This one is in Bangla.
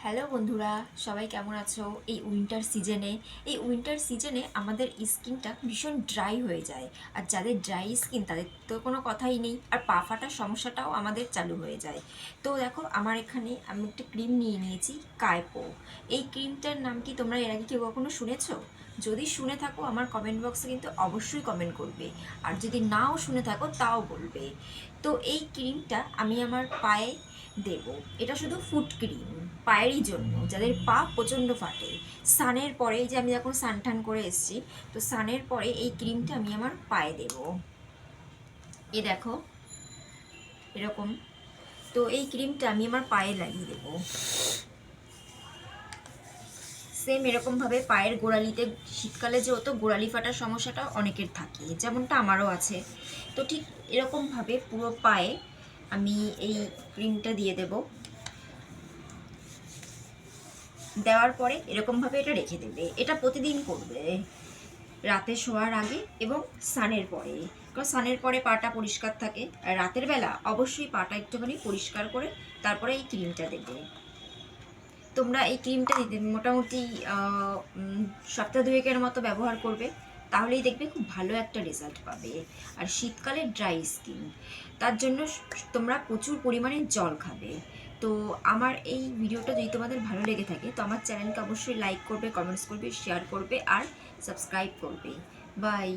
হ্যালো বন্ধুরা, সবাই কেমন আছো? এই উইন্টার সিজনে আমাদের স্কিনটা ভীষণ ড্রাই হয়ে যায়। আর যাদের ড্রাই স্কিন তাদের তো কোনো কথাই নেই, আর পা ফাটার সমস্যাটাও আমাদের চালু হয়ে যায়। তো দেখো, আমার এখানে আমি একটা ক্রিম নিয়ে নিয়েছি, কায়পো। এই ক্রিমটার নাম কি তোমরা এর আগে কেউ কখনো শুনেছো? যদি শুনে থাকো আমার কমেন্ট বক্সে কিন্তু অবশ্যই কমেন্ট করবে, আর যদি নাও শুনে থাকো তাও বলবে। তো এই ক্রিমটা আমি আমার পায়ে দেব। এটা শুধু ফুট ক্রিম, পায়েরই জন্য, যাদের পা প্রচণ্ড ফাটে। সানের পরে, এই যে আমি যখন সান টান করে এসেছি, তো সানের পরে এই ক্রিমটা আমি আমার পায়ে দেব। এ দেখো, এরকম। তো এই ক্রিমটা আমি আমার পায়ে লাগিয়ে দেবো। সেম এরকমভাবে পায়ের গোড়ালিতে, শীতকালে যেহেতু গোড়ালি ফাটার সমস্যাটা অনেকের থাকে, যেমনটা আমারও আছে। তো ঠিক এরকমভাবে পুরো পায়ে আমি এই ক্রিমটা দিয়ে দেব। দেওয়ার পরে এরকমভাবে এটা রেখে দেবে। এটা প্রতিদিন করবে, রাতে শোয়ার আগে এবং স্নানের পরে। কারণ স্নানের পরে পাটা পরিষ্কার থাকে, আর রাতের বেলা অবশ্যই পাটা একটুখানি পরিষ্কার করে তারপরে এই ক্রিমটা দেবে। তোমরা এই ক্রিমটা দিতে মোটামুটি সপ্তাহ দুয়েকের মতো ব্যবহার করবে, তাহলেই দেখবে খুব ভালো একটা রেজাল্ট পাবে। আর শীতকালে ড্রাই স্কিন, তার জন্য তোমরা প্রচুর পরিমাণে জল খাবে। তো আমার এই ভিডিওটা যদি তোমাদের ভালো লেগে থাকে, তো আমার চ্যানেলকে অবশ্যই লাইক করবে, কমেন্টস করবে, শেয়ার করবে আর সাবস্ক্রাইব করবে। বাই।